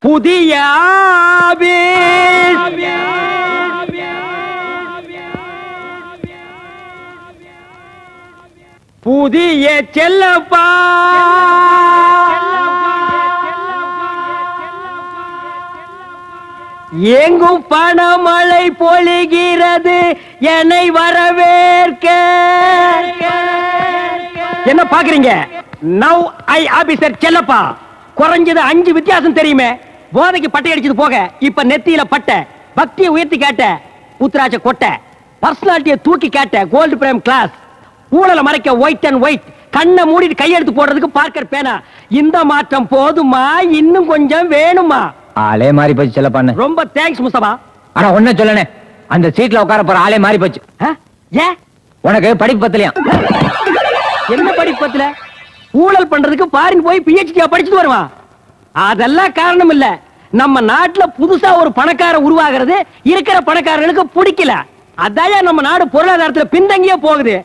புதிய புதிய செல்லப்பா எங்கும் பணமழை பொழிகிறது என்னை வரவேற்க. என்ன பாக்குறீங்க? Now I officer Chellappa. குறைஞ்சது 5 வித்தியாசம் தெரியுமே. போதைக்கு பட்டை அடிச்சது போக இப்ப நெத்தியில பட்ட, பக்தியை உயர்த்தி கேட்ட உத்ராட்ச கொட்டை, பர்சனாலிட்டியை தூக்கி கேட்ட கோல்டு பிரேம் கிளாஸ், ஊழலை மறைக்க ஒயிட் அண்ட் ஒயிட், கண்ணை மூடிட்டு கையெடுத்து போடுறதுக்கு பார்க்கர் பேனா. இந்த மாற்றம் போதுமா, இன்னும் கொஞ்சம் வேணுமா? ஆளே மாறி போச்சு செல்லப்பான்னு. ரொம்ப தேங்க்ஸ் முஸ்தபா. ஆனா ஒண்ணு சொல்லனே, அந்த சீட்ல உட்கார போற ஆளே மாறி போச்சு. ஏன் உனக்கு படிப்பு பத்தலையா? என்ன படிப்பு பத்தல? ஊழல் பண்றதுக்கு பாரின் போய் PhD படிச்சுட்டு வருவான். அதெல்லாம் காரணம் இல்ல. நம்ம நாட்டுல புதுசா ஒரு பணக்கார உருவாகிறது இருக்கிற பணக்காரர்களுக்கு பிடிக்கல. அதான் நம்ம நாடு பொருளாதாரத்துல பின்தங்கியே போகுது.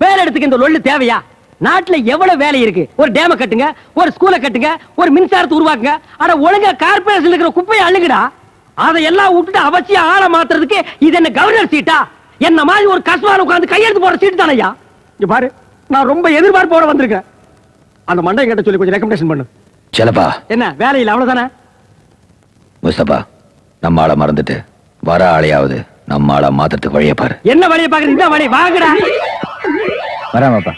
பேர் எடுத்துக்க இந்த லொள்ளு தேவையா? நாட்டுல எவ்வளவு வேலை இருக்கு. ஒரு டேம கட்டுங்க, ஒரு ஸ்கூலை கட்டுங்க, ஒரு மின்சாரத்தை உருவாக்குங்க. ஆனா ஒழுங்கா கார்பரேஷன்ல இருக்கிற குப்பையை அள்ளுங்கடா. அதையெல்லாம் விட்டுட்டு அவசியம் ஆள மாத்துறதுக்கு இது என்ன கவர்னர் சீட்டா? என்ன மாதிரி ஒரு கஸ்மால உட்கார்ந்து கையெழுத்து போற சீட்டு தானையா? இங்க பாரு, நான் ரொம்ப எதிர்பார்ப்போட வந்திருக்கேன். அந்த மண்டை கிட்ட சொல்லி கொஞ்சம் ரெக்கமெண்டேஷன் பண்ணு. செல்லப்பா, என்ன வேலையில் அவ்வளவுதானே? முஸ்தபா, நம்ம ஆளை மறந்துட்டு வர ஆளையாவது நம்ம ஆளை மாத்திரத்துக்கு வழியை பாரு. என்ன வழியை பாக்குறது? இந்த வழி வாங்கடா. வராமப்பா.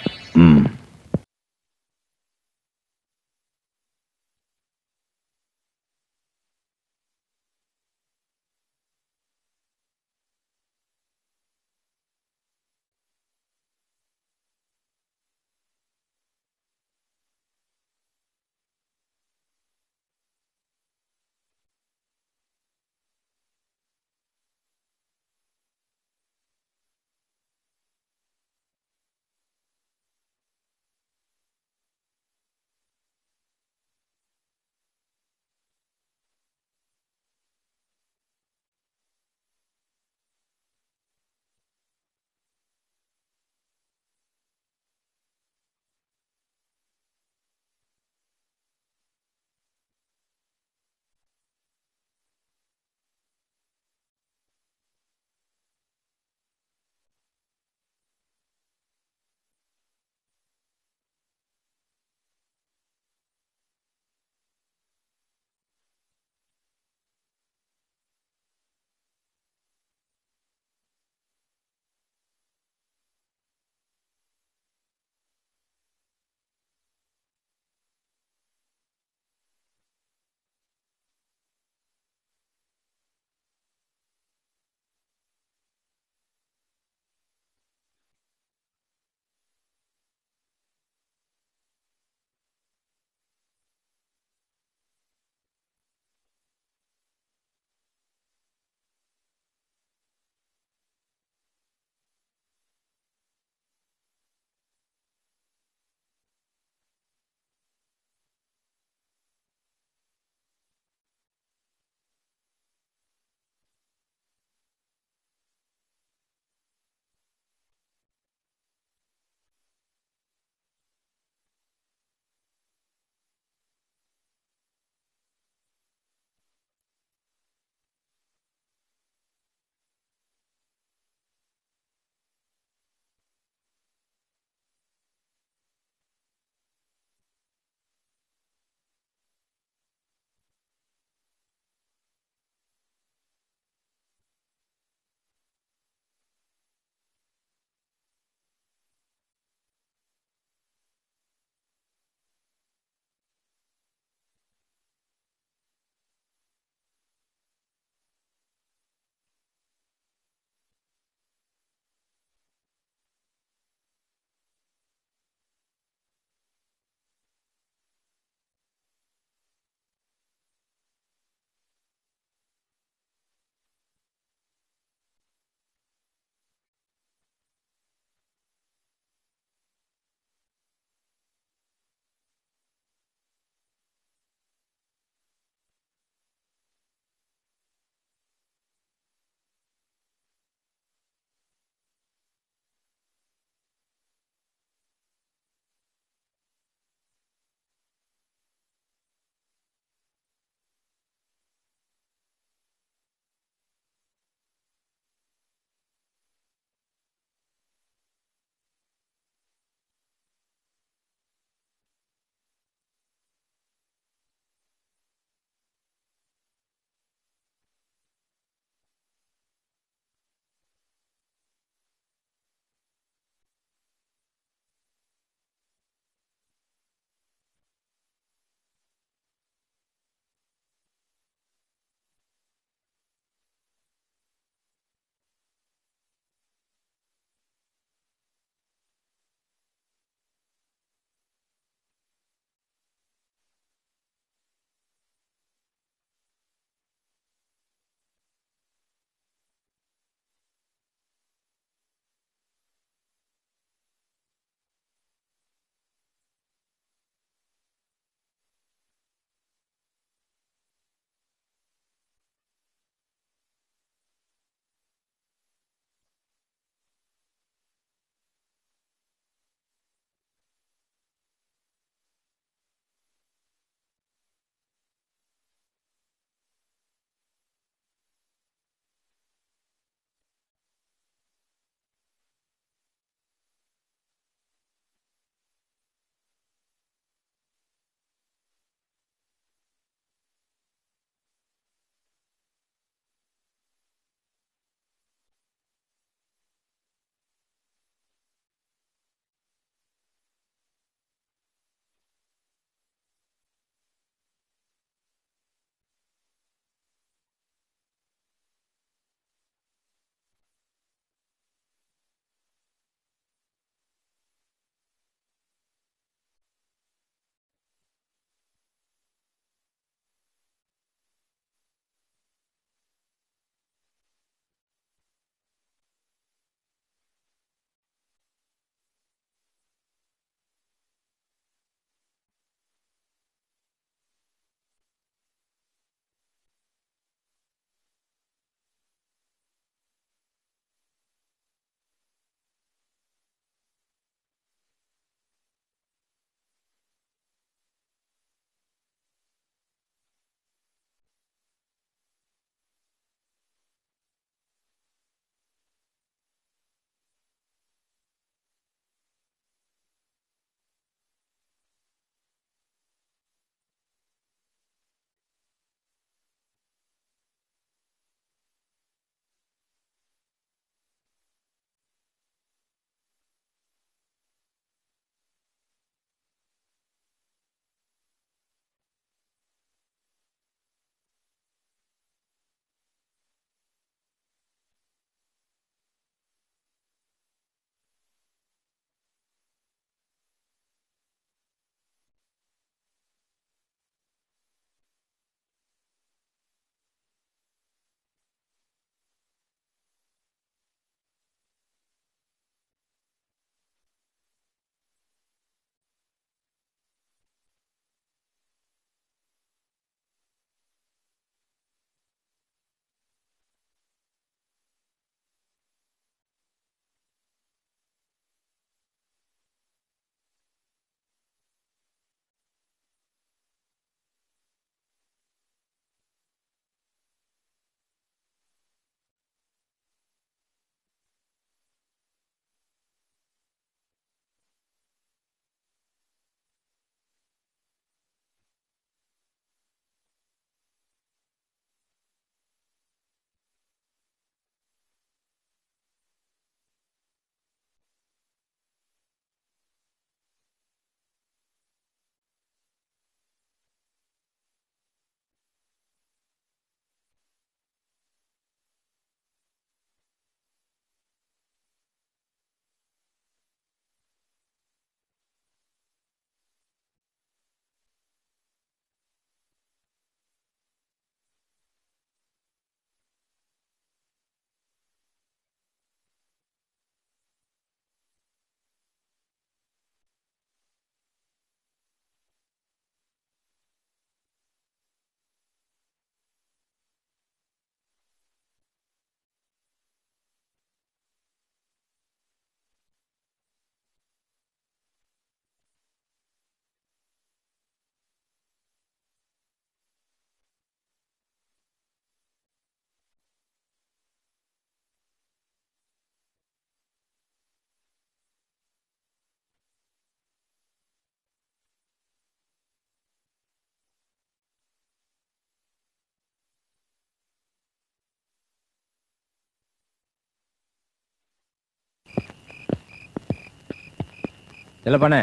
இல்ல பண்ண.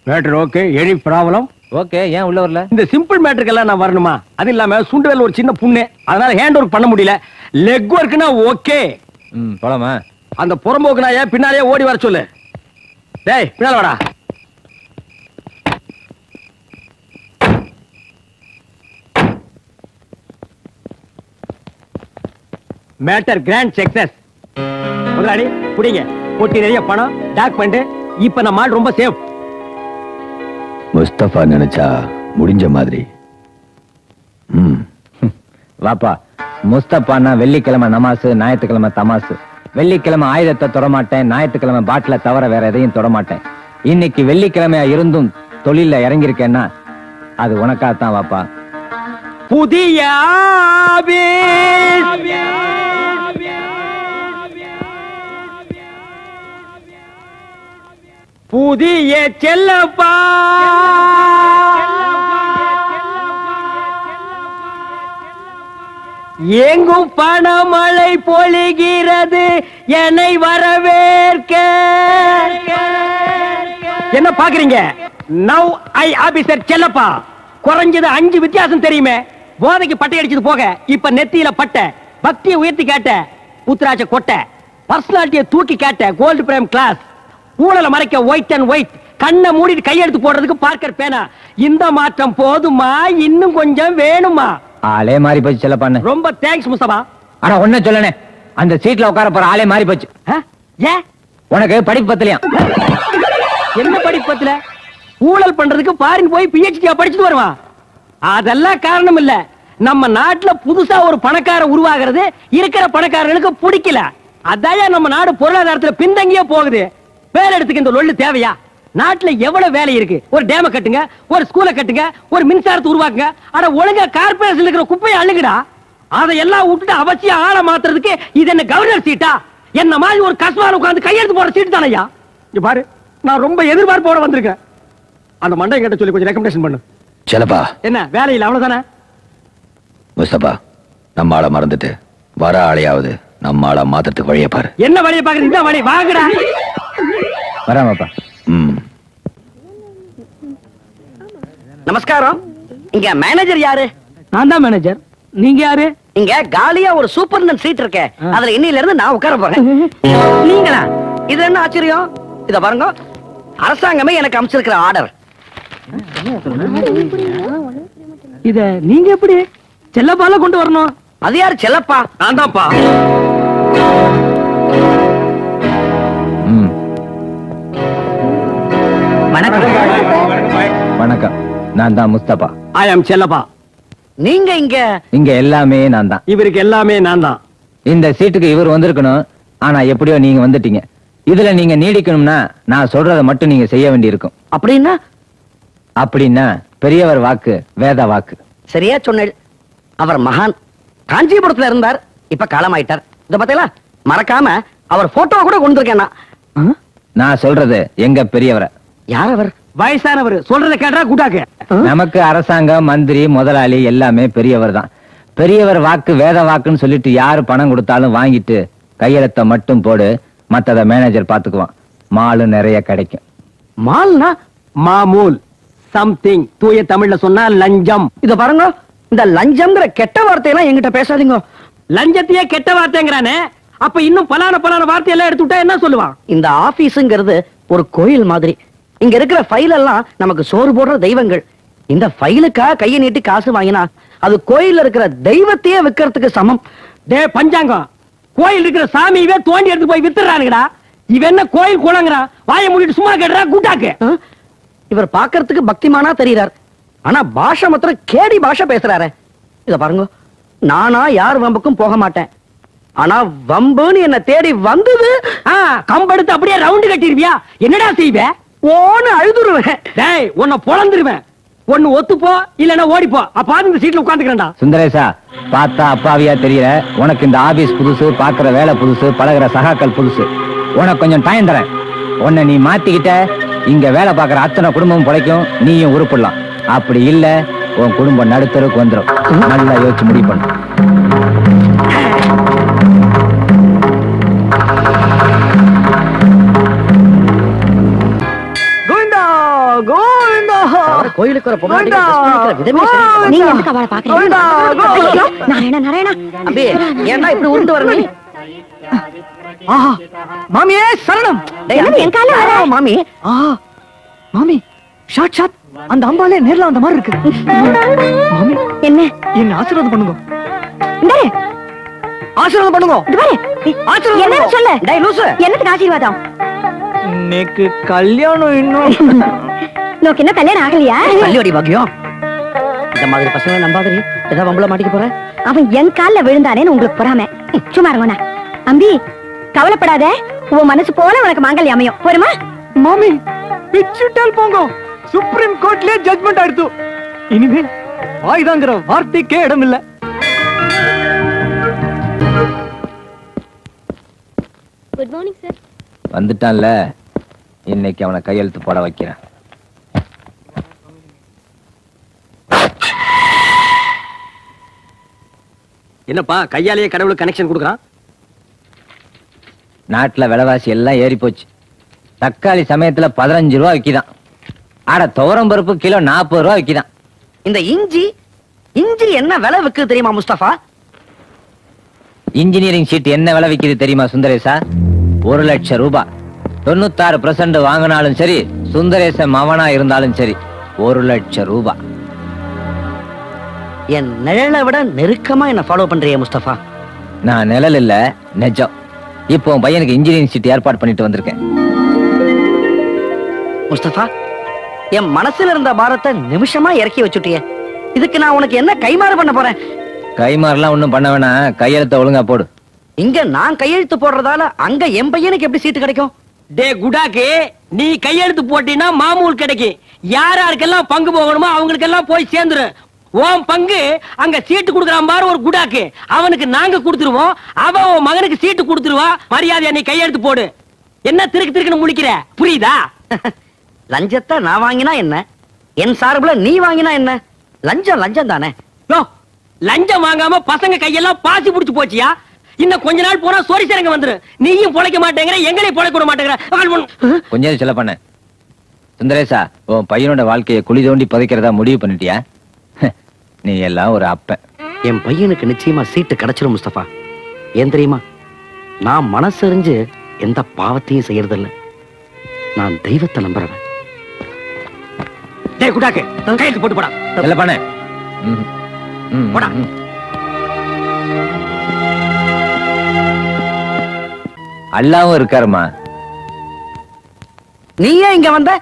Matter okay. Any problem? Okay. ஏன் உள்ள வரல? இந்த சிம்பிள் மேட்டருக்கெல்லாம் நான் வரணுமா? அது இல்லாம சுண்டுவேல் ஒரு சின்ன புண்ணு, அதனால ஹேண்ட் ஒர்க் பண்ண முடியல. லெக் ஒர்க்னா ஓகே. போலாமா? அந்த புறம்போக்கு நான் ஏன் பின்னாலே ஓடி வர சொல்லு. டேய் பின்னால வாடா. Matter grand success. முதலாளி புடிங்க. பொட்டி நிறைய பணம், டாக்குமெண்ட். இப்ப நம்ம ஆள் ரொம்ப சேஃப். முஸ்தபா நினைச்சா முடிஞ்ச மாதிரி. வாப்பா. முஸ்தபான்னா வெள்ளிக்கிழமை நமாசு, ஞாயிற்றுக்கிழமை தமாசு. வெள்ளிக்கிழமை ஆயுதத்தை தொடமாட்டேன், ஞாயிற்றுக்கிழமை பாட்டில தவிர வேற எதையும் தொடமாட்டேன். இன்னைக்கு வெள்ளிக்கிழமையா இருந்தும் தொழில இறங்கியிருக்கேன்னா அது உனக்காகத்தான் வாப்பா. புதிய புதிய செல்லப்பா எங்கும் பணமழை பொழிகிறது என்னை வரவேற்க. என்ன பாக்குறீங்க? Now I officer Chellappa. குறைஞ்சது 5 வித்தியாசம் தெரியுமே. போதைக்கு பட்டை அடிச்சது போக இப்ப நெத்தியில பட்ட, பக்தியை உயர்த்தி காட்ட உத்ராட்ச கொட்டை, பர்சனாலிட்டியை தூக்கி காட்ட கோல்டு பிரேம் கிளாஸ், ஊழல மறைக்க ஒயிட் அண்ட் ஒயிட், கண்ணை மூடிட்டு கையெடுத்து போடுறதுக்கு பார்க்கர் பேனா. இந்த மாற்றம் போதுமா? இன்னும் கொஞ்சம் வேணுமா? ஆளே மாறி போச்சு செல்லப்பான்னு. ரொம்ப தேங்க்ஸ் முஸ்தபா. ஆனா ஒன்ன சொல்லனே, அந்த சீட்ல உட்கார போற ஆளே மாறி போச்சு. ஏன்? உனக்கு படிப்பு பத்தலையா? என்ன படிப்பு பத்தல? ஊழல் பண்றதுக்கு பாரின் போய் PhD படிச்சுட்டு வருவான். அதெல்லாம் காரணம் இல்ல. நம்ம நாட்டுல புதுசா ஒரு பணக்கார உருவாகிறது இருக்கிற பணக்காரர்களுக்கு பிடிக்கல. அதான் நம்ம நாடு பொருளாதாரத்துல பின்தங்கியே போகுது. பேர் எடுத்துக்க இந்த லொள்ளு தேவையா? நாட்டுல எவ்வளவு வேலை இருக்கு. ஒரு டேம கட்டுங்க, ஒரு ஸ்கூல கட்டுங்க, ஒரு மின்சாரத்தை உருவாக்குங்க. ஆனா ஒழுங்கா கார்பரேஷன் இருக்கிற குப்பையை அள்ளுங்கடா. அதையெல்லாம் விட்டுட்டு அவசியம் ஆள மாத்துறதுக்கு இது என்ன கவர்னர் சீட்டா? என்ன மாதிரி ஒரு கஸ்வான உட்கார்ந்து கையெழுத்து போற சீட்டு தானையா? இங்க பாரு, நான் ரொம்ப எதிர்பார்ப்போட வந்திருக்கேன். அந்த மண்டை கிட்ட சொல்லி கொஞ்சம் ரெக்கமெண்டேஷன் பண்ணு. செல்லப்பா. என்ன வேலையில் அவ்வளவுதானே? முஸ்தபா, நம்ம ஆளை மறந்துட்டு வர ஆளையாவது நம்ம ஆளை மாத்திரத்துக்கு வழியை பாரு. என்ன வழியை பாக்குறது? இந்த வழி வாங்கடா. வராமப்பா. நமஸ்காரம். இங்க மேனேஜர் யாரு? நான் தான் மேனேஜர். நீங்க யாரு? இங்க காலியா ஒரு சூப்பர்னன் சீட் இருக்கே, அதுல இன்னில இருந்து நான் உட்கார போறேன். நீங்களா? இது என்ன ஆச்சரியம்? இத பாருங்க, அரசாங்கமே எனக்கு அமைச்சிருக்கிற ஆர்டர். இத நீங்க எப்படி செல்லப்பால கொண்டு வரணும்? அது யாரு? செல்லப்பா. நான் தான்ப்பா. வணக்கம். நான் தான் முஸ்தபா. ஐ அம் செல்லப்பா. நீங்க இங்க எல்லாமே நான் தான். இவருக்கு எல்லாமே நான் தான். இந்த சீட்டுக்கு இவர் வந்திருக்கணும். ஆனா எப்படியோ நீங்க வந்துட்டீங்க. இதுல நீங்க நீடிக்கணும்னா நான் சொல்றதை மட்டும் நீங்க செய்ய வேண்டி இருக்கும். அப்படின்னா? அப்படின்னா பெரியவர் வாக்கு வேத வாக்கு. சரியா சொன்னேன். அவர் மகான். காஞ்சிபுரத்துல இருந்தார், இப்ப காலமாயிட்டார். இத பாத்தீங்களா? மறக்காம அவர் போட்டோ கூட கொண்டு இருக்கேன். நான் சொல்றது எங்க பெரியவரை. யார் அவர்? வயசானவர். சொல்றத கேட்டா கூட்டாக்கு. நமக்கு அரசாங்கம், மந்திரி, முதலாளி எல்லாமே பெரியவர் தான். பெரியவர் வாக்கு வேத வாக்குன்னு சொல்லிட்டு யாரு பணம் கொடுத்தாலும் வாங்கிட்டு கையெழுத்த மட்டும் போடு, மத்தத மேனேஜர் பாத்துக்குவான். மாலு நிறைய கிடைக்கும். மால்னா மாமூல், சம்திங். தூய தமிழ்ல சொன்னா லஞ்சம். இத பாருங்க, இந்த லஞ்சம்ங்கிற கெட்ட வார்த்தையெல்லாம் என்கிட்ட பேசாதீங்க. லஞ்சத்தையே கெட்ட வார்த்தைங்கிறானே, அப்ப இன்னும் பலான வார்த்தையெல்லாம் எடுத்து விட்டா என்ன சொல்லுவான்? இந்த ஆபீஸ்ங்கிறது ஒரு கோயில் மாதிரி. இங்க இருக்கிற ஃபைல் எல்லாம் நமக்கு சோறு போடுற தெய்வங்கள். இந்த ஃபைலுக்கா கையை நீட்டி காசு வாங்கினா அது கோயில்ல இருக்கிற தெய்வத்தையே விக்கிறதுக்கு சமம். டே பஞ்சாங்கம், கோயில் இருக்கிற சாமியவே தோண்டி எடுத்து போய் வித்துறானுங்கடா. இவன் என்ன கோயில் குளங்கிறான்? வாயை மூடிட்டு சும்மா கேட்டுறா கூட்டாக்கு. இவர் பாக்குறதுக்கு பக்திமானா தெரியறார், ஆனா பாஷை மாத்திரம் கேடி பாஷை பேசுறாரு. இத பாருங்க, நானா யார் வம்புக்கும் போக மாட்டேன். ஆனா வம்புன்னு என்ன தேடி வந்தது, கம்பெடுத்து அப்படியே ரவுண்டு கட்டிருவியா? என்னடா செய்வே? ஓன்னு அழுதுருவேன். டேய், உன்னை பொளந்துருவேன். ஒன்னு ஒத்துப்போ, இல்லன்னா ஓடிப்போ. அப்ப இந்த சீட்ல உட்கார்ந்துக்கிறேன்டா. சுந்தரேசா, பார்த்தா அப்பாவியா தெரியல. உனக்கு இந்த ஆபீஸ் புதுசு, பாக்குற வேலை புதுசு, பழகுற சகாக்கள் புதுசு. உனக்கு கொஞ்சம் டைம் தரேன். உன்னை நீ மாத்திக்கிட்ட இங்க வேலை பார்க்கற அத்தனை குடும்பமும் பிழைக்கும், நீயும் உருப்பிடலாம். அப்படி இல்ல உன் குடும்பம் நடுத்தருக்கு வந்துடும். நல்லா யோசிச்சு முடிவு பண்ணு. இருக்கிற பொம்பளைங்க dress பண்ணிக்கிற விதமே சரியில்லை. நீங்க எதுக்கு அவளை பாக்குறீங்க? நாராயணா அம்பி ஏன்னா இப்படி உருண்டு வர நீ? ஆஹா மாமியே சரணம். டேய், என்னது என் கால்ல வர? மாமி ஆஹா மாமி ஷாட் ஷாட் அந்த அம்பாலே நேர்ல அந்த மாதிரி இருக்கு. மாமி என்ன என்ன ஆசீர்வாதம் பண்ணுங்க. இந்தாரு, ஆசீர்வாதம் பண்ணுங்க. இது பாரு. ஆசீர்வாதம் என்னன்னு பண்ணுங்க. சொல்லு. டேய் லூசு. என்னத்துக்கு ஆசீர்வாதம்? இன்னைக்கு கல்யாணம் இன்னும் நோக்கு என்ன கல்யாணம் ஆகலையா? கல்யாணி பாக்கியம். இந்த மாதிரி பசங்களை நம்பாதீ. ஏதாவது வம்பள மாட்டிக்க போற? அவன் என் கால்ல விழுந்தானேன்னு உங்களுக்கு பொறாம. சும்மா இருங்கண்ணா. அம்பி கவலைப்படாத, உன் மனசு போல உனக்கு மாங்கல்யம் அமையும். போருமா? மாமி பிச்சுட்டால் போங்க. சுப்ரீம் கோர்ட்ல ஜட்மெண்ட் ஆயிடுத்து. இனிமே வாய்தாங்கிற வார்த்தைக்கே இடம் இல்ல. Good morning sir. வந்துட்டான்ல, இன்னைக்கு அவனை கையெழுத்து போட வைக்கிறேன். என்னப்பா கையாலேயே கடவுளுக்கு கனெக்ஷன் கொடுக்குறான்? நாட்டுல விலைவாசி எல்லாம் ஏறி போச்சு. தக்காளி சமயத்துல 15 ரூபா விக்கிதான். ஆட துவரம் பருப்பு கிலோ 40 ரூபா விக்கிதான். இந்த இஞ்சி என்ன விலை விக்குது தெரியுமா முஸ்தபா? இன்ஜினியரிங் ஷீட் என்ன விலை விக்குது தெரியுமா சுந்தரேசா? 1 லட்சம் ரூபாய். 96% வாங்கினாலும் சரி, சுந்தரேசன் மவனா இருந்தாலும் சரி, 1 லட்சம் ரூபாய். என் நிழலை விட நெருக்கமா என்ன ஃபாலோ பண்றியே முஸ்தபா. நான் நிழல் இல்ல, நெஜம். இப்போ உன் பையனுக்கு இன்ஜினியரிங் ஷீட் ஏற்பாடு பண்ணிட்டு வந்திருக்கேன். முஸ்தபா, என் மனசுல இருந்த பாரத்தை நிமிஷமா இறக்கி வச்சுட்டியே. இதுக்கு நான் உனக்கு என்ன கைமாறு பண்ண போறேன்? கைமாறலாம் ஒண்ணும் பண்ண வேணாம், கையெழுத்த ஒழுங்கா போடு. இங்க நான் கையெழுத்து போடுறதால அங்க என் பையனுக்கு எப்படி சீட்டு கிடைக்கும்? டே குடாக்கு, நீ கையெழுத்து போட்டீன்னா மாமூல் கிடைக்கும். யாருக்கெல்லாம் பங்கு போகணுமோ அவங்களுக்கு எல்லாம் போய் சேர்ந்துரும். உன் பங்கு அங்க சீட்டு கொடுக்கறான் பாரு ஒரு குடாக்கு, அவனுக்கு நாங்க கொடுத்துருவோம். அவன் உன் மகனுக்கு சீட்டு கொடுத்துருவா. மரியாதையா நீ கையெழுத்து போடு. என்ன திருக்கு திருக்குன்னு முழிக்கிற? புரியுதா? லஞ்சத்தை நான் வாங்கினா என்ன, என் சார்புல நீ வாங்கினா என்ன? லஞ்சம் லஞ்சம் தானே. யோ, லஞ்சம் வாங்காம பசங்க கையெல்லாம் பாசி புடிச்சு போச்சியா? இன்னும் கொஞ்ச நாள் போனா சொரி சிறங்க வந்துரு. நீயும் பொழைக்க மாட்டேங்கிற, எங்களையும் பொழைக்க விட மாட்டேங்கிற. கொஞ்சம் சொல்ல பண்ண சுந்தரேசா, உன் பையனோட வாழ்க்கையை குழி தோண்டி புதைக்கிறதா முடிவு பண்ணிட்டியா? நீ எல்லாம் ஒரு அப்பன். என் பையனுக்கு நிச்சயமா சீட்டு கிடைச்சிரும் முஸ்தபா. ஏன் தெரியுமா? நான் மனசறிஞ்சு எந்த பாவத்தையும் செய்யறதில்ல. நான் தெய்வத்தை நம்புறவன். டேய் குடாக்கு, கையெழுத்து போட்டு போடா. சொல்ல பண்ண போடா. அல்லாவும் இருக்காருமா. நீ ஏன் இங்க வந்த?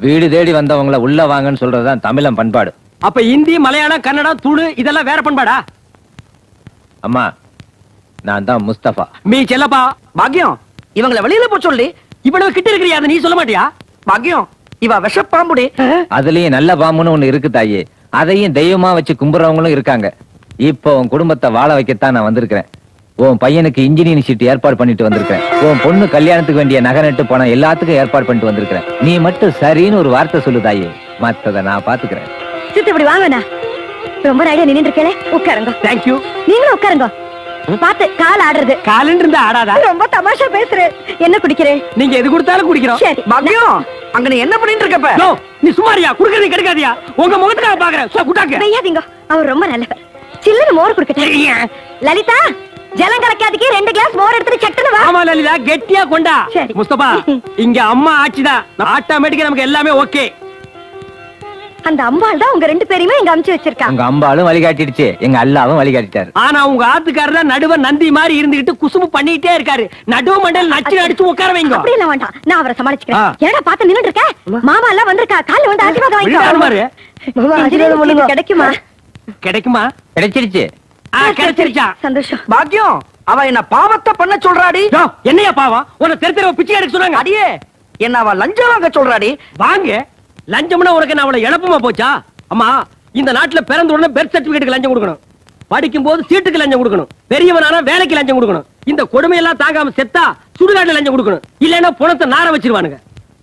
வீடு தேடி வந்தவங்கள உள்ள வாங்கன்னு சொல்றதுதான் தமிழன் பண்பாடு. அப்ப இந்தி, மலையாளம், கன்னடம், துளு இதெல்லாம் வேற பண்பாடா? அம்மா, நான் தான் முஸ்தபா. மீ செல்லப்பா. பாக்கியம், இவங்களை வெளியில போ சொல்லி. இவ்வளவு கிட்ட இருக்கிறியா, அதை நீ சொல்ல மாட்டியா? பாக்கியம், இவ விஷப்பாம்புடி. அதுலயும் நல்ல பாம்புன்னு ஒண்ணு இருக்கு தாயே. அதையும் தெய்வமா வச்சு கும்பிடுறவங்களும் இருக்காங்க. இப்போ உன் குடும்பத்தை வாழ வைக்கத்தான் நான் வந்திருக்கிறேன். உன் பையனுக்கு இன்ஜினியரிங் ஷீட் ஏற்பாடு பண்ணிட்டு வந்திருக்கிறேன். உன் பொண்ணு கல்யாணத்துக்கு வேண்டிய நகை நட்டு பணம் எல்லாத்துக்கும் ஏற்பாடு பண்ணிட்டு வந்திருக்கிறேன். நீ மட்டும் சரின்னு ஒரு வார்த்தை சொல்லு தாயே, மத்தத நான் பாத்துக்கிறேன். சித்து இப்படி வாங்கண்ணா. ரொம்ப ஐடியா நின்று இருக்கே. உட்காருங்க. தேங்க்யூ. நீங்களும் உட்காருங்க. பாத்து கால் ஆடுறது. காலன் இருந்தா ஆடாதா? ரொம்ப தமாஷா பேசுறேன். என்ன குடிக்கிறேன்? நீங்க எது கொடுத்தாலும் குடிக்கிறோம். சரி. பாக்கியம், அங்க நீ என்ன பண்ணிட்டு இருக்கப்ப? யோ, நீ சும்மாரியா? குடுக்கறது கிடைக்காதியா? உங்க முகத்துக்காக பாக்குறேன். சோ குட்டாக்க. வையாதீங்க. அவர் ரொம்ப நல்லவர். சில்லற மோர் குடிக்கட்டேன். லலிதா, ஜலம் கலக்காதீங்க. 2 கிளாஸ் மோர் எடுத்து சட்டுன்னு வா. ஆமா லலிதா, கெட்டியா கொண்டா. சரி. முஸ்தபா, இங்க அம்மா ஆட்சிதான். ஆட்டோமேட்டிக்கா நமக்கு எல்லாமே ஓகே. அந்த அம்பாள் தான் உங்க 2 பேரையுமே இங்க அமுச்சு வச்சிருக்கா. உங்க அம்பாலும் வழிகாட்டிடுச்சு, எங்க அல்லாவும் வழிகாட்டிட்டாரு. ஆனா உங்க ஆத்துக்காரர் நடுவ நந்தி மாதிரி இருந்துகிட்டு குசும்பு பண்ணிட்டே இருக்காரு. நடுவ மண்டல் நச்சு அடிச்சு உட்கார வைங்க. அப்படி எல்லாம் வேண்டாம், நான் அவரை சமாளிச்சுக்கிறேன். ஆ. ஏடா பாத்து நின்னுட்டு இருக்க? மாமா எல்லாம் வந்திருக்கா. கால்ல வந்து ஆசீர்வாதம் விழுந்தாரு பாரு. வாங்கிக்கோ. கிடைக்குமா? கிடைக்குமா? கிடைச்சிருச்சு. கிடைச்சிருச்சா? சந்தோஷம். பாக்கியம், அவ என்ன பாவத்தை பண்ண சொல்றாடி. யோ, என்னையா பாவம்? உன்னை தெரு பிச்சை எடுக்க சொன்னாங்க. அடியே, என்ன அவ லஞ்சம் வாங்க சொல்றாடி. வாங்க. லஞ்சம்னா உனக்கு என்ன அவ்வளவு இழப்பமா போச்சா? அம்மா, இந்த நாட்டுல பிறந்த உடனே பெர்த் சர்டிபிகேட்டுக்கு லஞ்சம் கொடுக்கணும். படிக்கும் போது சீட்டுக்கு லஞ்சம் கொடுக்கணும். பெரியவனானா வேலைக்கு லஞ்சம் கொடுக்கணும். இந்த கொடுமையெல்லாம் தாங்காம செத்தா சுடுகாட்டுல லஞ்சம் கொடுக்கணும். இல்லைன்னா பணத்தை நார வச்சிருவானுங்க.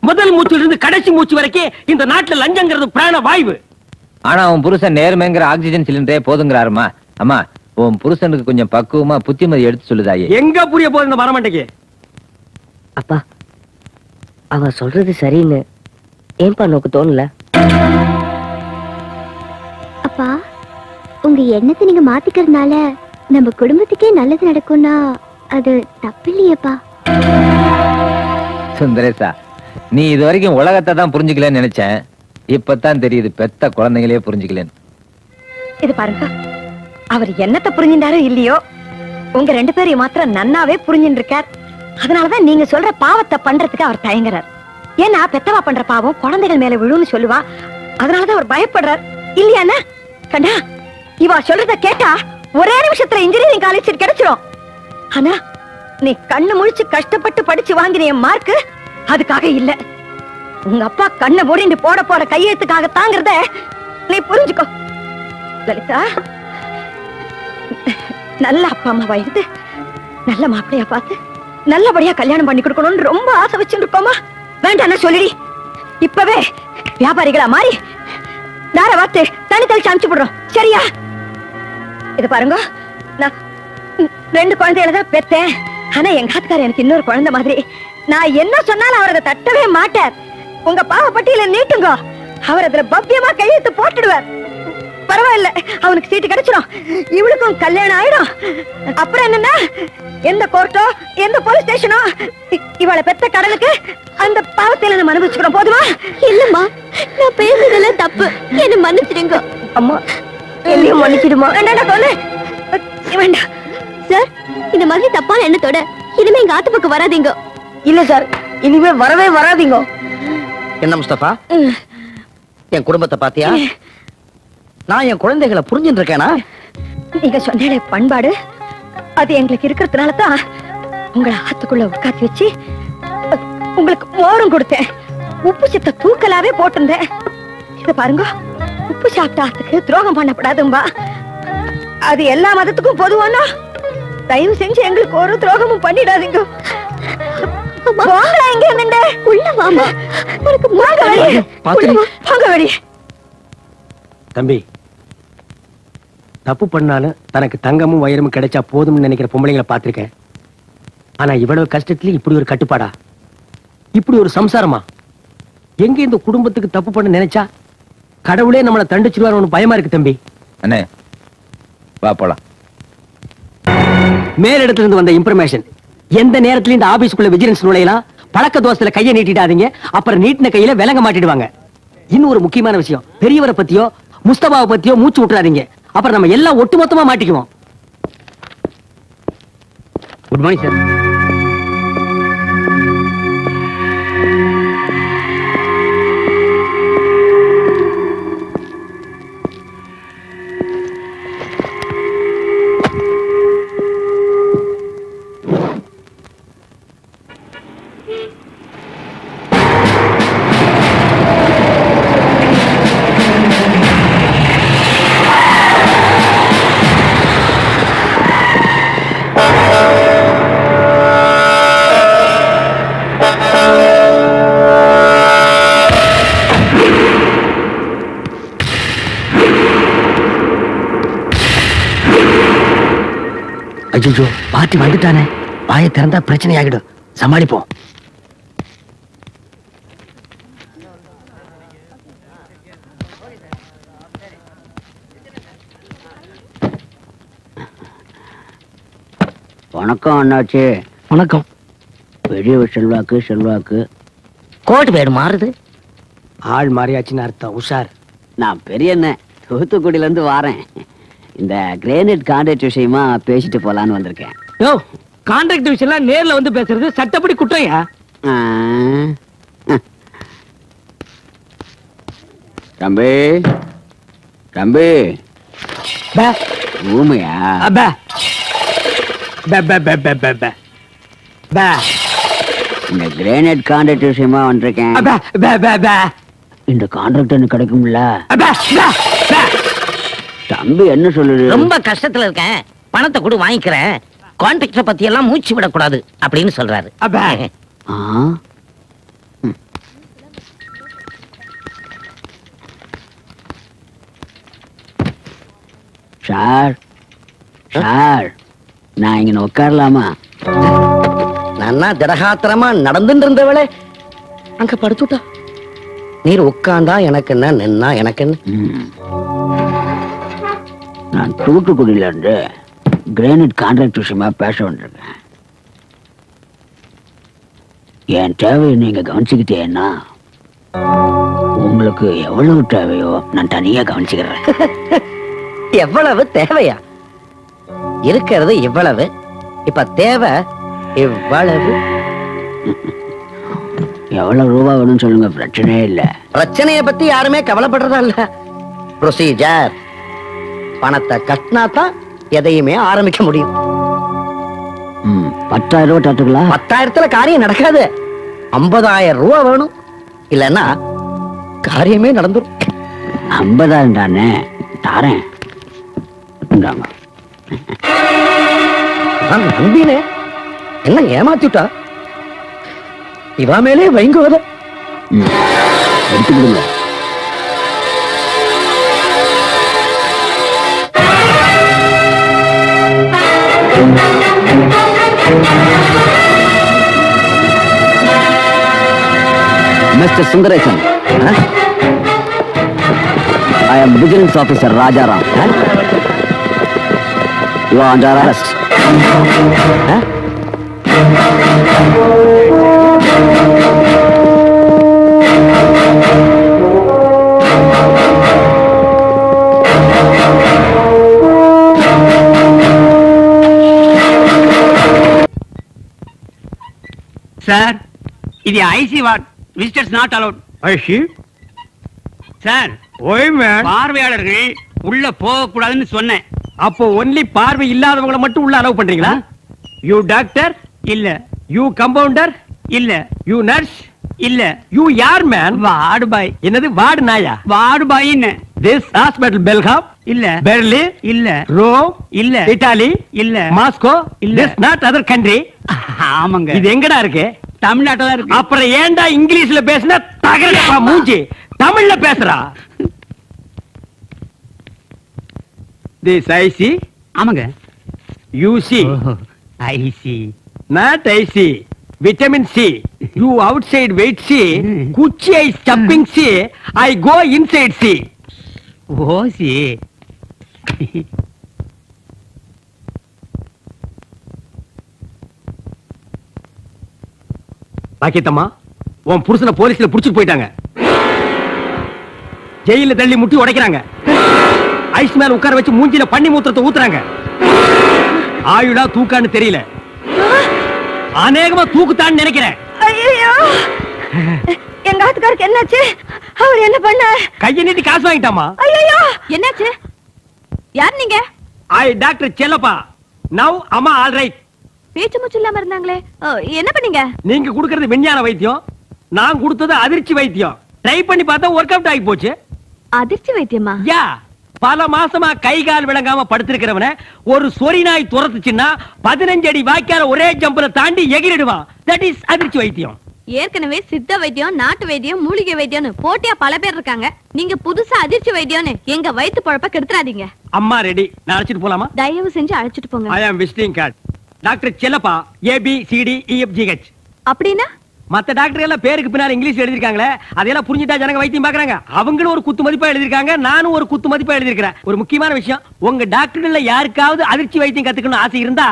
முதல் மூச்சுல இருந்து கடைசி மூச்சு வரைக்கும் இந்த நாட்டுல லஞ்சங்கிறது பிராண வாய்வு. ஆனா உன் புருஷன் நேர்மைங்கிற ஆக்சிஜன் சிலிண்டரே போதுங்கிறாருமா. அம்மா, உன் புருஷனுக்கு கொஞ்சம் பக்குவமா புத்திமதி எடுத்து சொல்லுதாயே. எங்க புரிய போகுது இந்த மரமண்டைக்கு? அப்பா, அவ சொல்றது சரின்னு ஏன்பா நோக்கு தோணல? அப்பா, உங்க எண்ணத்தை நீங்க மாத்திக்கிறதுனால நம்ம குடும்பத்துக்கே நல்லது நடக்கும்னா அது தப்பு இல்லையப்பா. சுந்தரேசா, நீ இது வரைக்கும் உலகத்தை தான் புரிஞ்சுக்கலன்னு நினைச்சேன். இப்பதான் தெரியுது பெத்த குழந்தைங்களே புரிஞ்சுக்கலன்னு. இது பாருங்க, அவர் என்னத்தை புரிஞ்சின்றாரோ இல்லையோ, உங்க 2 பேரையும் மாத்திரம் நன்னாவே புரிஞ்சுட்டு இருக்கார். அதனாலதான் நீங்க சொல்ற பாவத்தை பண்றதுக்கு அவர் தயங்குறார். ஏன்னா பெத்தவா பண்ற பாவம் குழந்தைகள் மேல விழுன்னு சொல்லுவா. அதனாலதான் அவர் பயப்படுறார். இல்லையா கண்டா, இவா சொல்றத கேட்டா ஒரே நிமிஷத்துல இன்ஜினியரிங் காலேஜ் சீட் கிடைச்சிரும். ஆனா நீ கண்ணு முழிச்சு கஷ்டப்பட்டு படிச்சு வாங்கின மார்க் அதுக்காக இல்ல, உங்க அப்பா கண்ணை மூடிட்டு போட போற கையெழுத்துக்காக தாங்கிறத நீ புரிஞ்சுக்கோ. லலிதா, நல்ல அப்பா அம்மாவா இருந்து நல்ல மாப்பிளையா பார்த்து நல்லபடியா கல்யாணம் பண்ணி கொடுக்கணும்னு ரொம்ப ஆசை வச்சுட்டு இருக்கோமா? வேண்டாம் சொல்லிடி. இப்பவே வியாபாரிகளா மாறி நார வார்த்தை தனி தெளிச்சு அனுப்பிச்சு விடுறோம். சரியா? இது பாருங்க, நான் 2 குழந்தைகளை தான் பெத்தேன். ஆனா எங்க ஆத்துக்காரர் எனக்கு இன்னொரு குழந்தை மாதிரி. நான் என்ன சொன்னாலும் அவர் அதை தட்டவே மாட்டார். உங்க பாவப்பட்டியல நீட்டுங்க, அவர் அதுல பவ்யமா கையெழுத்து போட்டுடுவார். பரவாயில்ல, அவனுக்கு சீட்டு கிடைச்சிடும், இவளுக்கும் கல்யாணம் ஆயிடும். அப்புறம் என்னன்னா, எந்த கோர்ட்டோ எந்த போலீஸ் ஸ்டேஷனோ இவளை பெத்த கடனுக்கு அந்த பாவத்தில நம்ம அனுபவிச்சுக்கிறோம். போதுமா? இல்லம்மா, நான் பேசுறதெல்லாம் தப்பு, என்ன மன்னிச்சிடுங்க. அம்மா, என்னையும் மன்னிச்சிடுமா? வேண்டாம் சொல்லு. வேண்டாம் சார், இந்த மாதிரி தப்பான எண்ணத்தோட இனிமே எங்க ஆத்து பக்கம் வராதீங்க. இல்ல சார், இனிமே வரவே வராதீங்க. என்ன முஸ்தபா, என் குடும்பத்தை பாத்தியா? நான் என் குழந்தைகளை புரிஞ்சுட்டு இருக்கேனா? நீங்க சொன்ன பண்பாடு அது எங்களுக்கு இருக்கிறதுனால தான் உங்களை ஆத்துக்குள்ள உட்காத்தி வச்சு உங்களுக்கு மோரும் கொடுத்தேன். உப்பு சித்த தூக்கலாவே போட்டிருந்தேன். இத பாருங்க, உப்பு சாப்பிட்ட ஆத்துக்கு துரோகம் பண்ணப்படாதும்பா. அது எல்லா மதத்துக்கும் பொதுவானா, தயவு செஞ்சு எங்களுக்கு ஒரு துரோகமும் பண்ணிடாதீங்க. இங்க இருந்துட்டு உள்ள வாமா. உனக்கு வாங்க வெளியே, வாங்க வெளியே. தம்பி, தப்பு பண்ணாலும் தனக்கு தங்கமும் வைரமும் கிடைச்சா போதும்னு நினைக்கிற பொம்பளைங்களை பார்த்திருக்கேன். ஆனா இவ்வளவு கஷ்டத்துலயும் இப்படி ஒரு கட்டுப்பாடா, இப்படி ஒரு சம்சாரமா? எங்க இந்த குடும்பத்துக்கு தப்பு பண்ண நினைச்சா கடவுளே நம்மளை தண்டிச்சிருவாரு பயமா இருக்கு தம்பி. அண்ணே வா போலாம். மேலிடத்துல இருந்து வந்த இன்ஃபர்மேஷன், எந்த நேரத்துல இந்த ஆபீஸ்க்குள்ள விஜிலன்ஸ் நுழையலாம், பழக்க தோசையில கையை நீட்டிடாதீங்க, அப்புறம் நீட்டின கையில விலங்க மாட்டிடுவாங்க. இன்னும் ஒரு முக்கியமான விஷயம், பெரியவரை பத்தியோ முஸ்தபாவை பத்தியோ மூச்சு விட்டுறாதீங்க, அப்புறம் நம்ம எல்லாம் ஒட்டுமொத்தமா மாட்டிக்குவோம். Good morning sir. ஐயோ, பாட்டி வந்துட்டானே, வாயை திறந்தா பிரச்சனை ஆகிடும், சமாளிப்போம். வணக்கம் அண்ணாச்சி. வணக்கம். பெரிய செல்வாக்கு செல்வாக்கு கோட் பேர் மாறுது. ஆள் மாறியாச்சுன்னு அர்த்தம், உஷார். நான் பெரியண்ண தூத்துக்குடியில இருந்து வாரேன். இந்த கிரேனைட் கான்ட்ராக்ட் விஷயமா பேசிட்டு போலான்னு வந்திருக்கேன். யோ, கான்ட்ராக்ட் விஷயம் நேர்ல வந்து பேசுறது சட்டப்படி குற்றம்யா. தம்பி தம்பி ஊமையா? இந்த கிரேனைட் கான்ட்ராக்ட் விஷயமா வந்திருக்கேன். இந்த கான்ட்ராக்ட் எனக்கு கிடைக்கும்ல? தம்பி என்ன சொல்லுது? ரொம்ப கஷ்டத்துல இருக்கேன், பணத்தை கூட வாங்கிக்கிறேன், கான்ட்ராக்ட பத்தி எல்லாம் மூச்சு விடக்கூடாது அப்படின்னு சொல்றாரு. சார் சார், நான் இங்க உட்காரலாமா? நான் திடகாத்திரமா நடந்துட்டு இருந்தவளே அங்க படுத்துட்டா. நீர் உட்கார்ந்தா எனக்கு என்ன, நின்னா எனக்கு என்ன. தூத்துக்குடியில இருந்து கிரானைட் கான்ட்ராக்ட் விஷயமா பேச வந்திருக்கேன். என் தேவையை நீங்க கவனிச்சுக்கிட்டேன்னா உங்களுக்கு எவ்வளவு தேவையோ நான் தனியா கவனிச்சுக்கிறேன். எவ்வளவு தேவையா? இருக்கிறது இவ்வளவு, இப்ப தேவை இவ்வளவு. எவ்வளவு ரூபா வேணும்னு சொல்லுங்க, பிரச்சனையே இல்ல. பிரச்சனைய பத்தி யாருமே கவலைப்படுறதா இல்ல. ப்ரொசீஜர். பணத்தை கட்டினா தான் எதையுமே ஆரம்பிக்க முடியும். 10,000 ரூபாய் தட்டுக்கலாம். 10,000 காரியம் நடக்காது. 50,000 ரூபா வேணும், இல்லன்னா காரியமே நடந்துரும். 50,000 தானே தாரேன். நான் நம்பினே, என்ன ஏமாத்திட்டா? இவா மேலே வைங்குவத எடுத்துக்கிடுங்க. Mister Sundaresan, I am Vigilance Officer Rajaram. You are under arrest. Sir, இது IC ward. Visitors not allowed. IC sir, பார்வையாளர்கள் உள்ள போக கூடாதுன்னு சொன்னேன். அப்போ ஒன்லி பார்வை இல்லாதவங்களை மட்டும் உள்ள அலோவ் பண்றீங்களா? யூ டாக்டர் இல்ல. யூ கம்பவுண்டர் இல்ல. யூ நர்ஸ் இல்ல. யூ யார் மேன்? Ward boy. என்னது வார்டு நாயா? வார்டு பாயின்னு. திஸ் ஹாஸ்பிடல் பெல்காம் இல்ல. பெர்லின் இல்ல. ரோம் இல்ல. இட்டாலி இல்ல. மாஸ்கோ இல்ல. This not other country. ஆமாங்க. இது எங்கடா இருக்கு? தமிழ்நாட்டுல இருக்கு. அப்புறம் ஏன்டா இங்கிலீஷ்ல பேசுன? தகரடா மூஞ்சி, தமிழ்ல பேசுறா. This IC. ஆமாங்க. You see. I see not I see. Vitamin C. You outside wait see. குச்சி I stopping see. I go inside see. ஓசி. பாக்கியத்தம்மா, உன் புருஷனை போலீஸ்ல புடிச்சிட்டு போயிட்டாங்க. ஜெயில தள்ளி முட்டி உடைக்கிறாங்க. ஐஸ் மேல உட்கார வச்சு மூஞ்சில பண்ணி மூத்திரத்தை ஊத்துறாங்க. ஆயுளா தூக்கான்னு தெரியல. அநேகமா தூக்குத்தான்னு நினைக்கிறேன். ஐயோ, எங்க ஆத்துக்காருக்கு என்னாச்சு? அவர் என்ன பண்ண? கையை நீட்டி காசு வாங்கிட்டாமா. ஐயோ, என்னாச்சு? யார் நீங்க? ஐ டாக்டர் செல்லப்பா. நவ் அம்மா ஆல் ரைட். பேச்சு மூச்சு இல்லாம இருந்தாங்களே, என்ன பண்ணீங்க? நீங்க கொடுக்கறது விஞ்ஞான வைத்தியம், நான் கொடுத்தது அதிர்ச்சி வைத்தியம். ட்ரை பண்ணி பார்த்தா ஒர்க் அவுட் ஆகி போச்சு. அதிர்ச்சி வைத்தியமா? யா, பல மாசமா கை கால் விளங்காம படுத்திருக்கிறவன ஒரு சொறி நாய் துரத்துச்சுன்னா 15 அடி வாய்க்கால ஒரே ஜம்புல தாண்டி எகிரிடுவான். தட் இஸ் அதிர்ச்சி வைத்தியம். ஏற்கனவே சித்த வைத்தியம், நாட்டு வைத்தியம், மூலிகை வைத்தியம்னு போட்டியா பல பேர் இருக்காங்க. நீங்க புதுசா அதிர்ச்சி வைத்தியம்னு எங்க வயித்து பொழப்ப கெடுத்துறாதீங்க. அம்மா ரெடி, நான் அழைச்சிட்டு போலாமா? தயவு செஞ்சு அழைச்சிட்டு போங்க. ஐ ஆம் visiting card. Doctor Chellappa, ABCDEFGH. அப்படின்னா மத்த டாக்டர் எல்லாம் பேருக்கு பின்னால இங்கிலீஷ் எழுதிருக்காங்களே, அதெல்லாம் புரிஞ்சுட்டா ஜனங்க வைத்தியம் பாக்குறாங்க. அவங்களும் ஒரு குத்து மதிப்பா எழுதிருக்காங்க, நானும் ஒரு குத்து மதிப்பா எழுதிருக்கிறேன். ஒரு முக்கியமான விஷயம், உங்க டாக்டர்ல யாருக்காவது அதிர்ச்சி வைத்தியம் கத்துக்கணும் ஆசை இருந்தா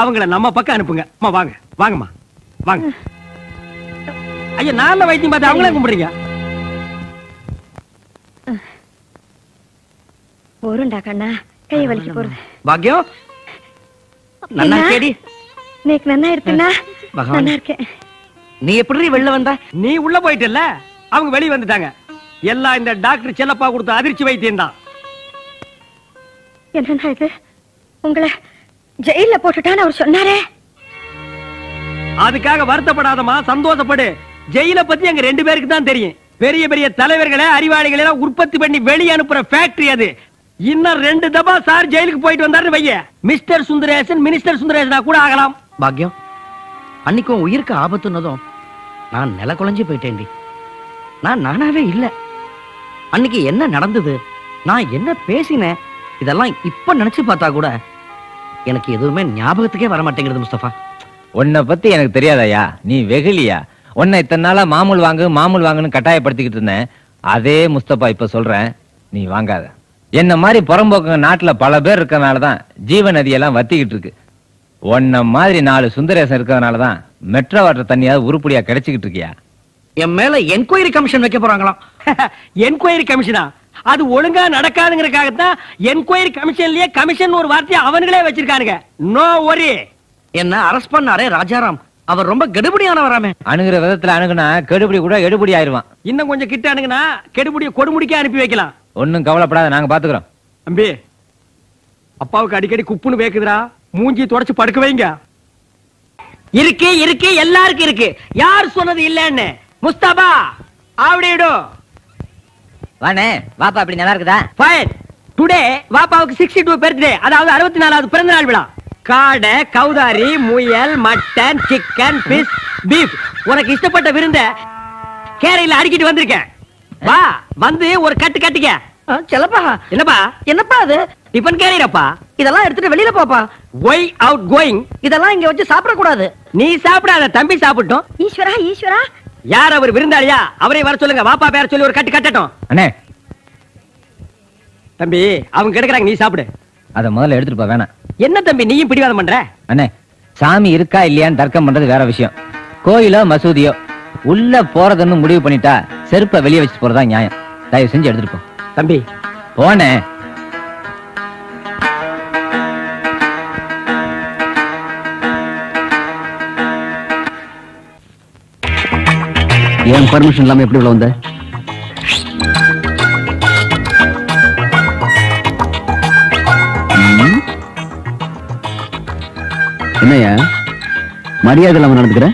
அவங்கள நம்ம பக்கம் அனுப்புங்க. அம்மா வாங்க, வாங்கம்மா வாங்க. ஐயா, நான்ல வைத்தியம் பார்த்து அவங்களே கும்பிடுறீங்க. போறண்டா கண்ணா, கை வலிக்க போறது. பாக்யம் நன்னா கேடி. நேக்கு நன்னா இருக்குண்ணா. பகவான். நன்னா இருக்கேன். நீ எப்படி வெளில வந்த? நீ உள்ள போயிட்டல்ல, அவங்க வெளிய வந்துட்டாங்க. எல்லாம் இந்த டாக்டர் செல்லப்பா கொடுத்த அதிர்ச்சி வைத்தியம் தான். என்னண்ணா இது? உங்களை ஜெயில போட்டுட்டான்னு அவர் சொன்னாரே. அதுக்காக வருத்தப்படாதமா, சந்தோஷப்படு. ஜெயில பத்தி எங்க 2 பேருக்கு தான் தெரியும். பெரிய பெரிய தலைவர்களை, அறிவாளிகளை எல்லாம் உற்பத்தி பண்ணி வெளியே அனுப்புற ஃபேக்டரி அது. இன்னும் 2 தபா சார் ஜெயிலுக்கு போயிட்டு வந்தாரு வைய, மிஸ்டர் சுந்தரேசன் மினிஸ்டர் சுந்தரேசனா கூட ஆகலாம். பாக்யம், அன்னைக்கும் உயிருக்கு ஆபத்துனதும் நான் நில குலைஞ்சு போயிட்டேன்டி. நான் நானாவே இல்ல. அன்னைக்கு என்ன நடந்தது, நான் என்ன பேசினேன், இதெல்லாம் இப்ப நினைச்சு பார்த்தா கூட எனக்கு எதுவுமே ஞாபகத்துக்கே வர மாட்டேங்கிறது முஸ்தபா. உன்னை பத்தி எனக்கு தெரியாதயா, நீ வெகுலியா? உன்னை இத்தனை நாளா மாமூல் வாங்குன்னு கட்டாயப்படுத்திக்கிட்டு இருந்தேன். அதே முஸ்தபா இப்ப சொல்றேன், நீ வாங்காத. என்ன மாதிரி புறம்போக்குங்க நாட்டுல பல பேர் இருக்கறனாலதான் ஜீவ நதியெல்லாம் வத்திக்கிட்டு இருக்கு. உன்ன மாதிரி 4 சுந்தரேசன் இருக்கறனாலதான் மெட்ரோ வாட்டர் தண்ணியாவது உருப்படியா கிடைச்சிக்கிட்டு இருக்கியா? என் மேல என்கொயரி கமிஷன் வைக்க போறாங்களாம். என்கொயரி கமிஷனா? அது ஒழுங்கா நடக்காதுங்கிறதுக்காகத்தான் என்கொயரி கமிஷன்லயே கமிஷன் ஒரு வார்த்தையை அவங்களே வச்சிருக்கானுங்க. No worry. என்ன அரெஸ்ட் பண்ணாரே ராஜாராம், அவர் ரொம்ப கெடுபடியானவராமே. அணுகிற விதத்துல அணுகுனா கெடுபடி கூட எடுபடி ஆயிருவான். இன்னும் கொஞ்சம் கிட்ட அணுகுனா கெடுபடிய கொடுமுடிக்க அனுப்பி வைக்கலாம். ஒன்னும் கவலைப்படாத, நாங்க பாத்துக்கிறோம். அம்பி, அப்பாவுக்கு அடிக்கடி குப்புன்னு வேக்குதுடா, மூஞ்சி தொடச்சு படுக்க வைங்க. இருக்கு இருக்கு, எல்லாருக்கும் இருக்கு. யார் சொன்னது இல்லன்னு? முஸ்தபா ஆவடிடு. வானே வாப்பா அப்படி நல்லா இருக்குதா? ஃபைன். டுடே வாப்பாவுக்கு 62 பர்த்டே, அதாவது 64வது பிறந்த நாள் விழா. காடை, கௌதாரி, முயல், மட்டன், சிக்கன், ஃபிஷ், பீஃப், உனக்கு இஷ்டப்பட்ட விருந்த கேரையில அடிக்கிட்டு வந்திருக்கேன். வா, வந்து ஒரு கட்டு கட்டிக்க. செல்லப்பா, என்னப்பா? என்னப்பா அது? டிபன் கேரியரப்பா. இதெல்லாம் எடுத்துட்டு வெளியில போப்பா. கோய் அவுட் கோயிங். இதெல்லாம் இங்க வச்சு சாப்பிட கூடாது. நீ சாப்பிடாத, தம்பி சாப்பிட்டோம். ஈஸ்வரா ஈஸ்வரா, யார் அவர்? விருந்தாளியா? அவரே வர சொல்லுங்க. வாப்பா பேர சொல்லி ஒரு கட்டு கட்டட்டும். அண்ணே, தம்பி அவங்க கிடக்குறாங்க, நீ சாப்பிடு. அத முதல்ல எடுத்துட்டு போ. வேணாம். என்ன தம்பி நீயும் பிடிவாதம் பண்ற? அண்ணே, சாமி இருக்கா இல்லையான்னு தர்க்கம் பண்றது வேற விஷயம். கோயிலோ மசூதியோ உள்ள போறதுன்னு முடிவு பண்ணிட்டா செருப்ப வெளியே வச்சுட்டு போறதா நியாயம். தயவு செஞ்சு எடுத்துட்டு போ. தம்பி போனே. ஏன் பர்மிஷன் இல்லாம எப்படி உள்ள வந்த? என்னையா மரியாதை இல்லாம நடந்துக்கிற?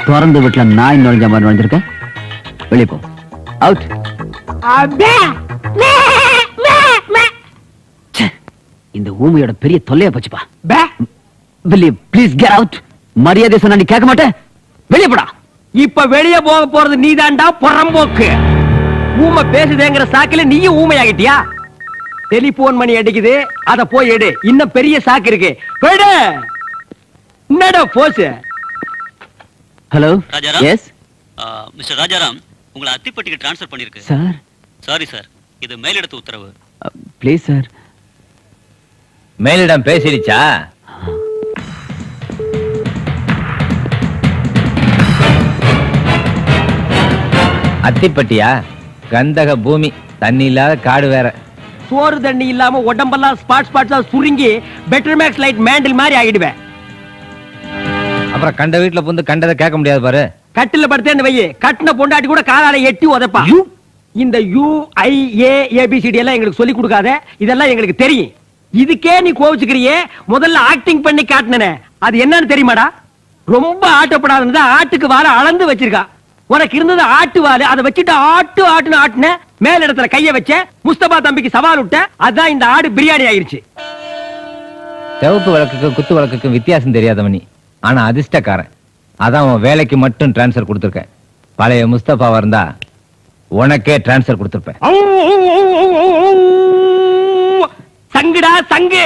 திறந்து வீட்டுல நாய் நுழைஞ்ச மாதிரி நுழைஞ்சிருக்க. வெளியே போ. அவுட். இந்த ஊமையோட பெரிய தொல்லையா போச்சுப்பா. வெளியே ப்ளீஸ் கெட் அவுட். மரியாதை சொன்னா நீ கேட்க மாட்டே. வெளியே போடா. இப்ப வெளியே போக போறது நீதான்டா புறம்போக்கு. ஊமை பேசுதேங்கிற சாக்குல நீயும் ஊமையாகிட்டியா? டெலிபோன் மணி அடிக்குது, அத போய் எடு. இன்னும் பெரிய சாக்கு இருக்கு. எடு. என்னடா போஸ்? Hello. Rajaram. Yes mister Rajaram, உங்களை அத்திப்பட்டிக்கு ட்ரான்ஸ்ஃபர் பண்ணிருக்கு. சார். சாரி சார், இது மேலிடத்து உத்தரவு. Please sir. மேலிடம் பேசிடுச்சா? அத்திப்பட்டியா? கந்தக பூமி, தண்ணி இல்லாத காடு வேற. சோறு தண்ணி இல்லாம உடம்பெல்லாம் ஸ்பாட் ஸ்பாட்ஸா சுருங்கி பெட்டர் மேக்ஸ் லைட் மேண்டில் மாதிரி ஆகிடுவேன். அப்புறம் கண்ட வீட்டுல புந்து கண்டதை கேட்க முடியாது பாரு. கட்டில படுத்தேன்னு வையே, கட்டின பொண்டாட்டி கூட காலால எட்டி உதைப்பா. இந்த UIAABCD எல்லாம் எங்களுக்கு சொல்லி கொடுக்காத, இதெல்லாம் எங்களுக்கு தெரியும். இதுக்கே நீ கோவிச்சுக்கிறியே, முதல்ல ஆக்டிங் பண்ணி காட்டினே, அது என்னன்னு தெரியுமாடா? ரொம்ப ஆட்டப்படாதுன்னு ஆட்டுக்கு வாழ அளந்து வச்சிருக்கா. உனக்கு இருந்தது ஆட்டு வாழு, அதை வச்சுட்டு ஆட்டு ஆட்டுன்னு ஆட்டுன, மேல இடத்துல கைய வச்ச, முஸ்தபா தம்பிக்கு சவால் விட்ட, அதான் இந்த ஆடு பிரியாணி ஆயிருச்சு. சிவப்பு வழக்குக்கும் குத்து வழக்குக்கும் வித்தியாசம் தெரியாதவனி, ஆனா அதிர்ஷ்டக்காரன். அதான் உன் வேலைக்கு மட்டும் டிரான்ஸ்பர் கொடுத்துருக்கேன். பழைய முஸ்தபாவா இருந்தா உனக்கே டிரான்ஸ்பர் கொடுத்துருப்பேன். சங்குடா சங்கு.